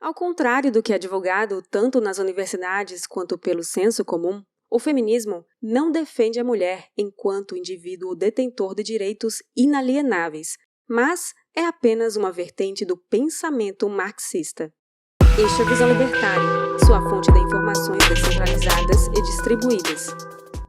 Ao contrário do que é divulgado tanto nas universidades quanto pelo senso comum, o feminismo não defende a mulher enquanto indivíduo detentor de direitos inalienáveis, mas é apenas uma vertente do pensamento marxista. Este é a Visão Libertária, sua fonte de informações descentralizadas e distribuídas.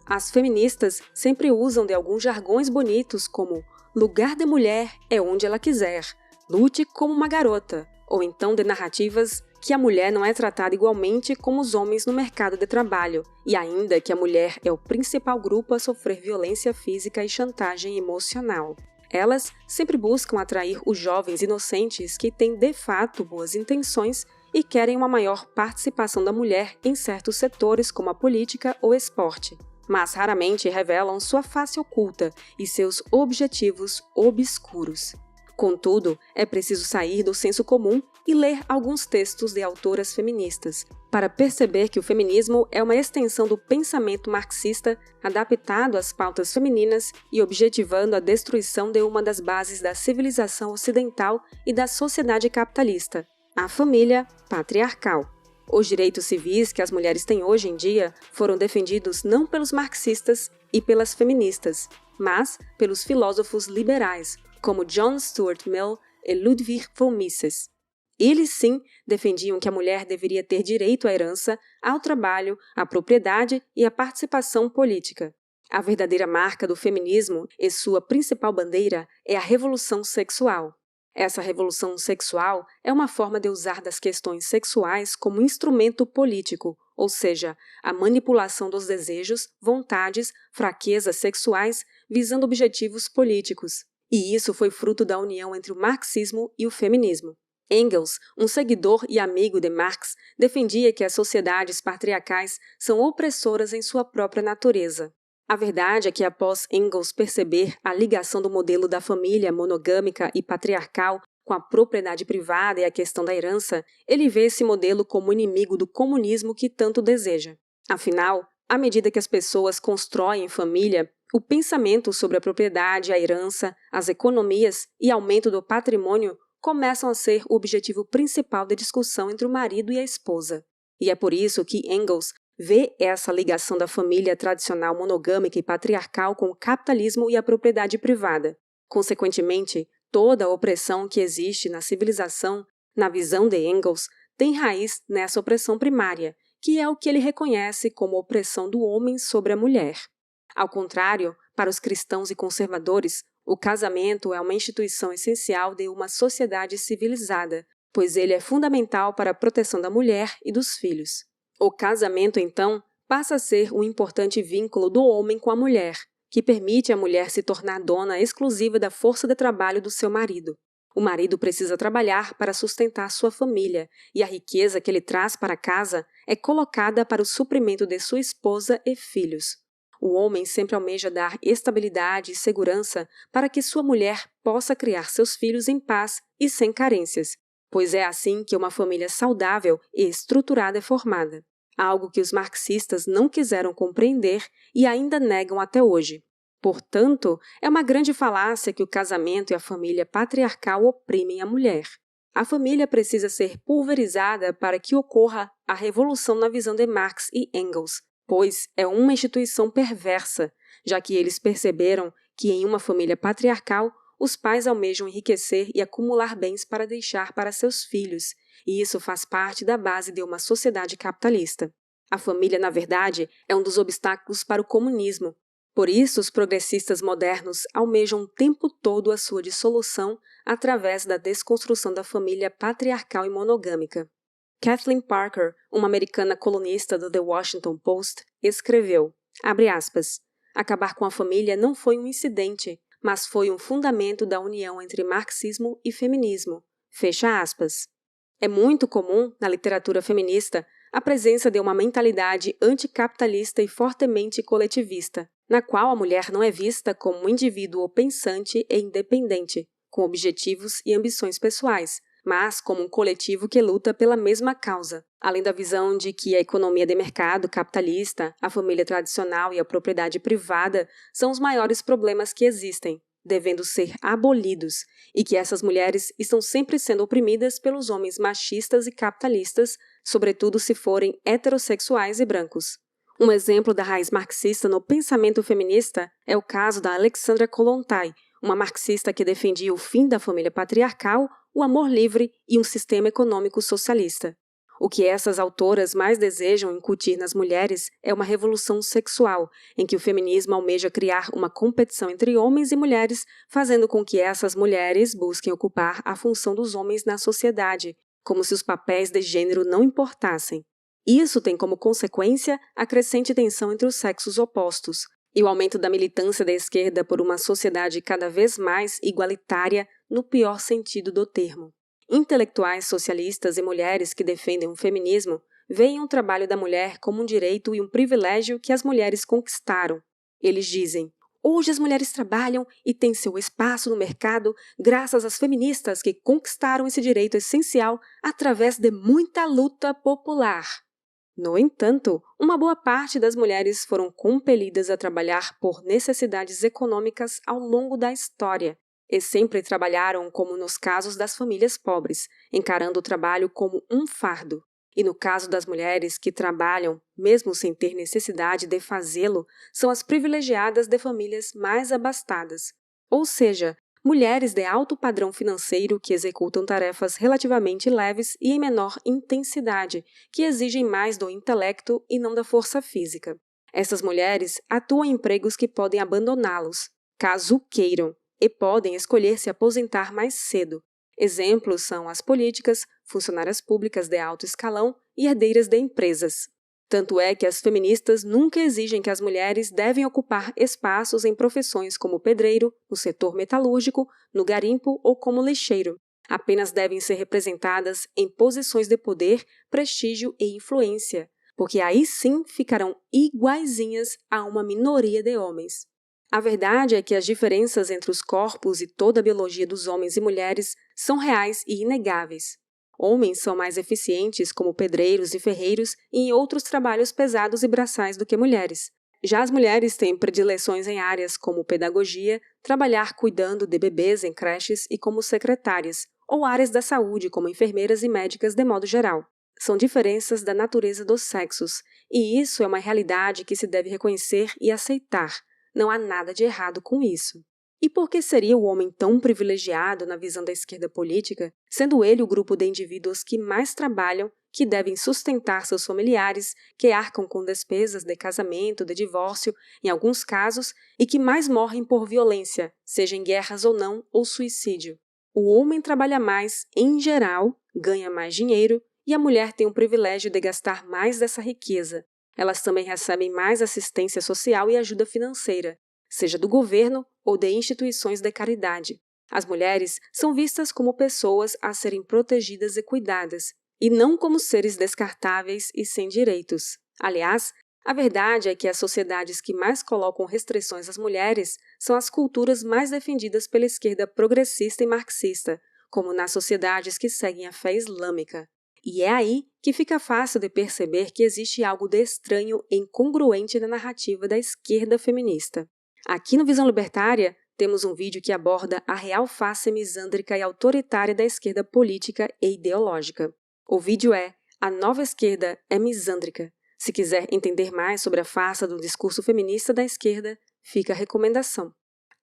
As feministas sempre usam de alguns jargões bonitos como lugar de mulher é onde ela quiser, lute como uma garota, ou então de narrativas que a mulher não é tratada igualmente como os homens no mercado de trabalho, e ainda que a mulher é o principal grupo a sofrer violência física e chantagem emocional. Elas sempre buscam atrair os jovens inocentes que têm de fato boas intenções e querem uma maior participação da mulher em certos setores como a política ou esporte, mas raramente revelam sua face oculta e seus objetivos obscuros. Contudo, é preciso sair do senso comum e ler alguns textos de autoras feministas, para perceber que o feminismo é uma extensão do pensamento marxista adaptado às pautas femininas e objetivando a destruição de uma das bases da civilização ocidental e da sociedade capitalista, a família patriarcal. Os direitos civis que as mulheres têm hoje em dia foram defendidos não pelos marxistas e pelas feministas, mas pelos filósofos liberais, como John Stuart Mill e Ludwig von Mises. Eles sim defendiam que a mulher deveria ter direito à herança, ao trabalho, à propriedade e à participação política. A verdadeira marca do feminismo e sua principal bandeira é a revolução sexual. Essa revolução sexual é uma forma de usar das questões sexuais como instrumento político, ou seja, a manipulação dos desejos, vontades, fraquezas sexuais visando objetivos políticos. E isso foi fruto da união entre o marxismo e o feminismo. Engels, um seguidor e amigo de Marx, defendia que as sociedades patriarcais são opressoras em sua própria natureza. A verdade é que após Engels perceber a ligação do modelo da família monogâmica e patriarcal com a propriedade privada e a questão da herança, ele vê esse modelo como inimigo do comunismo que tanto deseja. Afinal, à medida que as pessoas constroem família, o pensamento sobre a propriedade, a herança, as economias e aumento do patrimônio começam a ser o objetivo principal de discussão entre o marido e a esposa. E é por isso que Engels vê essa ligação da família tradicional monogâmica e patriarcal com o capitalismo e a propriedade privada. Consequentemente, toda a opressão que existe na civilização, na visão de Engels, tem raiz nessa opressão primária, que é o que ele reconhece como opressão do homem sobre a mulher. Ao contrário, para os cristãos e conservadores, o casamento é uma instituição essencial de uma sociedade civilizada, pois ele é fundamental para a proteção da mulher e dos filhos. O casamento, então, passa a ser um importante vínculo do homem com a mulher, que permite à mulher se tornar dona exclusiva da força de trabalho do seu marido. O marido precisa trabalhar para sustentar sua família, e a riqueza que ele traz para casa é colocada para o suprimento de sua esposa e filhos. O homem sempre almeja dar estabilidade e segurança para que sua mulher possa criar seus filhos em paz e sem carências, pois é assim que uma família saudável e estruturada é formada. Algo que os marxistas não quiseram compreender e ainda negam até hoje. Portanto, é uma grande falácia que o casamento e a família patriarcal oprimem a mulher. A família precisa ser pulverizada para que ocorra a revolução na visão de Marx e Engels, pois é uma instituição perversa, já que eles perceberam que em uma família patriarcal, os pais almejam enriquecer e acumular bens para deixar para seus filhos, e isso faz parte da base de uma sociedade capitalista. A família, na verdade, é um dos obstáculos para o comunismo. Por isso, os progressistas modernos almejam o tempo todo a sua dissolução através da desconstrução da família patriarcal e monogâmica. Kathleen Parker, uma americana colunista do The Washington Post, escreveu, abre aspas, acabar com a família não foi um incidente, mas foi um fundamento da união entre marxismo e feminismo. Fecha aspas. É muito comum, na literatura feminista, a presença de uma mentalidade anticapitalista e fortemente coletivista, na qual a mulher não é vista como um indivíduo pensante e independente, com objetivos e ambições pessoais, mas como um coletivo que luta pela mesma causa, além da visão de que a economia de mercado capitalista, a família tradicional e a propriedade privada são os maiores problemas que existem. devendo ser abolidos, e que essas mulheres estão sempre sendo oprimidas pelos homens machistas e capitalistas, sobretudo se forem heterossexuais e brancos. Um exemplo da raiz marxista no pensamento feminista é o caso da Alexandra Kollontai, uma marxista que defendia o fim da família patriarcal, o amor livre e um sistema econômico socialista. O que essas autoras mais desejam incutir nas mulheres é uma revolução sexual, em que o feminismo almeja criar uma competição entre homens e mulheres, fazendo com que essas mulheres busquem ocupar a função dos homens na sociedade, como se os papéis de gênero não importassem. Isso tem como consequência a crescente tensão entre os sexos opostos e o aumento da militância da esquerda por uma sociedade cada vez mais igualitária no pior sentido do termo. Intelectuais socialistas e mulheres que defendem o feminismo veem o trabalho da mulher como um direito e um privilégio que as mulheres conquistaram. Eles dizem: hoje as mulheres trabalham e têm seu espaço no mercado graças às feministas que conquistaram esse direito essencial através de muita luta popular. No entanto, uma boa parte das mulheres foram compelidas a trabalhar por necessidades econômicas ao longo da história, e sempre trabalharam como nos casos das famílias pobres, encarando o trabalho como um fardo. E no caso das mulheres que trabalham, mesmo sem ter necessidade de fazê-lo, são as privilegiadas de famílias mais abastadas. Ou seja, mulheres de alto padrão financeiro que executam tarefas relativamente leves e em menor intensidade, que exigem mais do intelecto e não da força física. Essas mulheres atuam em empregos que podem abandoná-los, caso queiram, e podem escolher se aposentar mais cedo. Exemplos são as políticas, funcionárias públicas de alto escalão e herdeiras de empresas. Tanto é que as feministas nunca exigem que as mulheres devem ocupar espaços em profissões como pedreiro, no setor metalúrgico, no garimpo ou como lixeiro. Apenas devem ser representadas em posições de poder, prestígio e influência, porque aí sim ficarão iguaizinhas a uma minoria de homens. A verdade é que as diferenças entre os corpos e toda a biologia dos homens e mulheres são reais e inegáveis. Homens são mais eficientes como pedreiros e ferreiros e em outros trabalhos pesados e braçais do que mulheres. Já as mulheres têm predileções em áreas como pedagogia, trabalhar cuidando de bebês em creches e como secretárias, ou áreas da saúde como enfermeiras e médicas de modo geral. São diferenças da natureza dos sexos, e isso é uma realidade que se deve reconhecer e aceitar. Não há nada de errado com isso. E por que seria o homem tão privilegiado na visão da esquerda política, sendo ele o grupo de indivíduos que mais trabalham, que devem sustentar seus familiares, que arcam com despesas de casamento, de divórcio, em alguns casos, e que mais morrem por violência, seja em guerras ou não, ou suicídio? O homem trabalha mais, em geral, ganha mais dinheiro, e a mulher tem o privilégio de gastar mais dessa riqueza. Elas também recebem mais assistência social e ajuda financeira, seja do governo ou de instituições de caridade. As mulheres são vistas como pessoas a serem protegidas e cuidadas, e não como seres descartáveis e sem direitos. Aliás, a verdade é que as sociedades que mais colocam restrições às mulheres são as culturas mais defendidas pela esquerda progressista e marxista, como nas sociedades que seguem a fé islâmica. E é aí que fica fácil de perceber que existe algo de estranho e incongruente na narrativa da esquerda feminista. Aqui no Visão Libertária, temos um vídeo que aborda a real face misândrica e autoritária da esquerda política e ideológica. O vídeo é A Nova Esquerda é Misândrica. Se quiser entender mais sobre a farsa do discurso feminista da esquerda, fica a recomendação.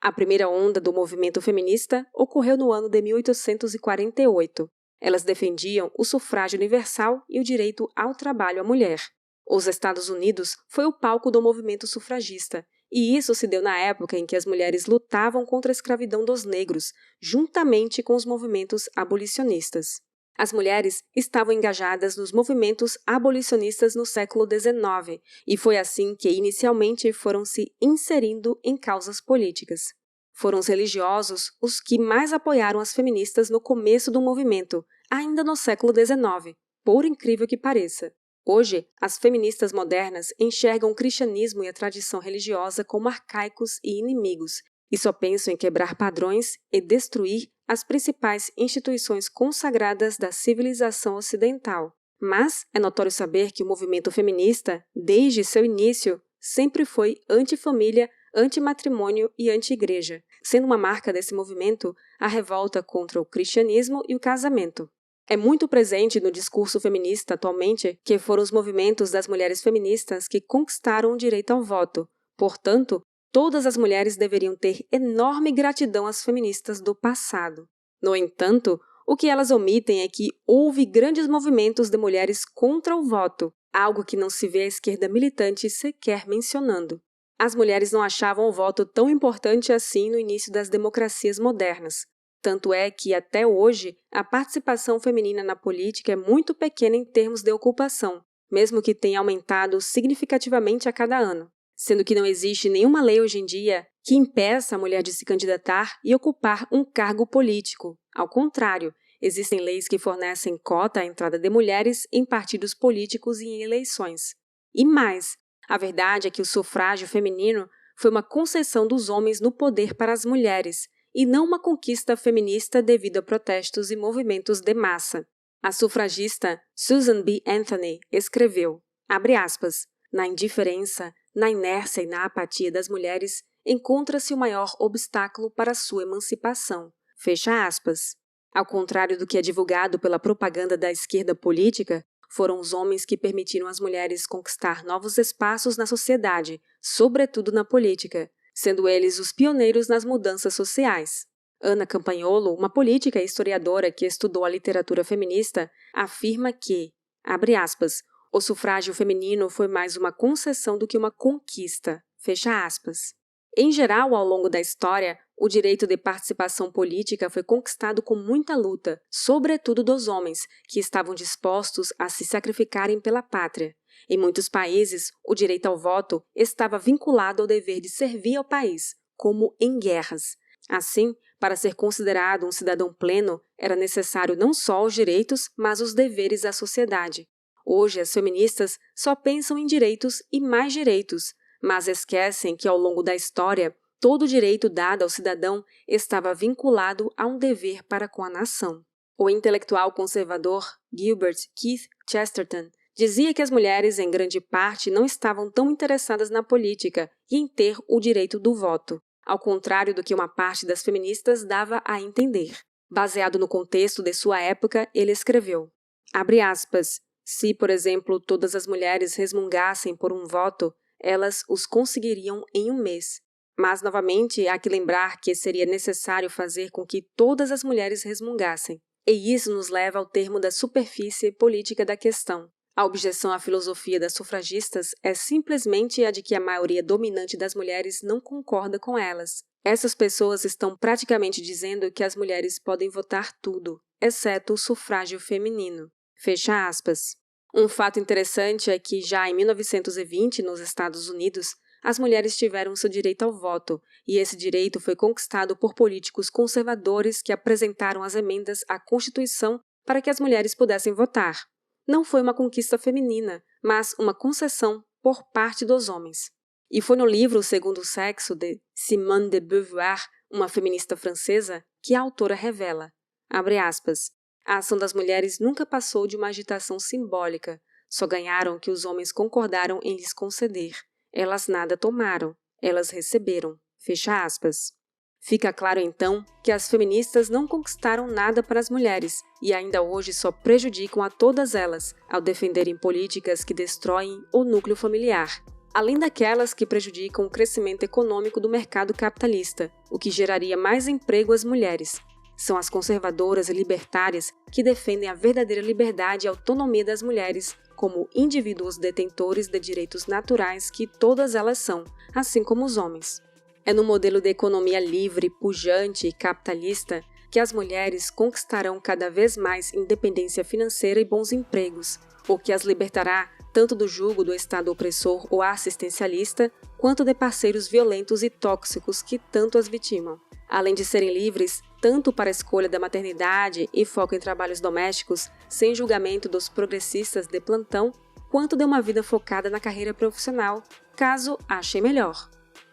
A primeira onda do movimento feminista ocorreu no ano de 1848. Elas defendiam o sufrágio universal e o direito ao trabalho à mulher. Os Estados Unidos foi o palco do movimento sufragista, e isso se deu na época em que as mulheres lutavam contra a escravidão dos negros, juntamente com os movimentos abolicionistas. As mulheres estavam engajadas nos movimentos abolicionistas no século XIX, e foi assim que inicialmente foram se inserindo em causas políticas. Foram os religiosos os que mais apoiaram as feministas no começo do movimento, ainda no século XIX, por incrível que pareça. Hoje, as feministas modernas enxergam o cristianismo e a tradição religiosa como arcaicos e inimigos, e só pensam em quebrar padrões e destruir as principais instituições consagradas da civilização ocidental. Mas é notório saber que o movimento feminista, desde seu início, sempre foi anti-família, anti-matrimônio e anti-igreja. sendo uma marca desse movimento a revolta contra o cristianismo e o casamento. É muito presente no discurso feminista atualmente que foram os movimentos das mulheres feministas que conquistaram o direito ao voto. Portanto, todas as mulheres deveriam ter enorme gratidão às feministas do passado. No entanto, o que elas omitem é que houve grandes movimentos de mulheres contra o voto, algo que não se vê a esquerda militante sequer mencionando. As mulheres não achavam o voto tão importante assim no início das democracias modernas. Tanto é que, até hoje, a participação feminina na política é muito pequena em termos de ocupação, mesmo que tenha aumentado significativamente a cada ano. Sendo que não existe nenhuma lei hoje em dia que impeça a mulher de se candidatar e ocupar um cargo político. Ao contrário, existem leis que fornecem cota à entrada de mulheres em partidos políticos e em eleições. E mais, a verdade é que o sufrágio feminino foi uma concessão dos homens no poder para as mulheres, e não uma conquista feminista devido a protestos e movimentos de massa. A sufragista Susan B. Anthony escreveu, abre aspas, na indiferença, na inércia e na apatia das mulheres encontra-se o maior obstáculo para sua emancipação. Fecha aspas. Ao contrário do que é divulgado pela propaganda da esquerda política, foram os homens que permitiram às mulheres conquistar novos espaços na sociedade, sobretudo na política, sendo eles os pioneiros nas mudanças sociais. Ana Campagnolo, uma política e historiadora que estudou a literatura feminista, afirma que, abre aspas, o sufrágio feminino foi mais uma concessão do que uma conquista, fecha aspas. Em geral, ao longo da história, o direito de participação política foi conquistado com muita luta, sobretudo dos homens, que estavam dispostos a se sacrificarem pela pátria. Em muitos países, o direito ao voto estava vinculado ao dever de servir ao país, como em guerras. Assim, para ser considerado um cidadão pleno, era necessário não só os direitos, mas os deveres à sociedade. Hoje, as feministas só pensam em direitos e mais direitos, mas esquecem que, ao longo da história, todo direito dado ao cidadão estava vinculado a um dever para com a nação. O intelectual conservador Gilbert Keith Chesterton dizia que as mulheres, em grande parte, não estavam tão interessadas na política e em ter o direito do voto, ao contrário do que uma parte das feministas dava a entender. Baseado no contexto de sua época, ele escreveu, abre aspas, se, por exemplo, todas as mulheres resmungassem por um voto, elas os conseguiriam em um mês. Mas, novamente, há que lembrar que seria necessário fazer com que todas as mulheres resmungassem. E isso nos leva ao termo da superfície política da questão. A objeção à filosofia das sufragistas é simplesmente a de que a maioria dominante das mulheres não concorda com elas. Essas pessoas estão praticamente dizendo que as mulheres podem votar tudo, exceto o sufrágio feminino. Fecha aspas. Um fato interessante é que já em 1920, nos Estados Unidos, as mulheres tiveram seu direito ao voto, e esse direito foi conquistado por políticos conservadores que apresentaram as emendas à Constituição para que as mulheres pudessem votar. Não foi uma conquista feminina, mas uma concessão por parte dos homens. E foi no livro O Segundo Sexo, de Simone de Beauvoir, uma feminista francesa, que a autora revela, abre aspas, a ação das mulheres nunca passou de uma agitação simbólica, só ganharam o que os homens concordaram em lhes conceder. Elas nada tomaram, elas receberam. Fecha aspas. Fica claro, então, que as feministas não conquistaram nada para as mulheres e ainda hoje só prejudicam a todas elas ao defenderem políticas que destroem o núcleo familiar, além daquelas que prejudicam o crescimento econômico do mercado capitalista, o que geraria mais emprego às mulheres. São as conservadoras e libertárias que defendem a verdadeira liberdade e autonomia das mulheres como indivíduos detentores de direitos naturais que todas elas são, assim como os homens. É no modelo de economia livre, pujante e capitalista que as mulheres conquistarão cada vez mais independência financeira e bons empregos, o que as libertará tanto do jugo do Estado opressor ou assistencialista, quanto de parceiros violentos e tóxicos que tanto as vitimam. Além de serem livres, tanto para a escolha da maternidade e foco em trabalhos domésticos, sem julgamento dos progressistas de plantão, quanto de uma vida focada na carreira profissional, caso achem melhor.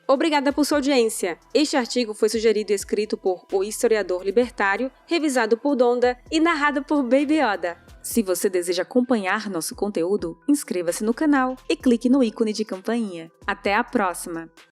Obrigada por sua audiência. Este artigo foi sugerido e escrito por O Historiador Libertário, revisado por Donda e narrado por Baby Yoda. Se você deseja acompanhar nosso conteúdo, inscreva-se no canal e clique no ícone de campainha. Até a próxima!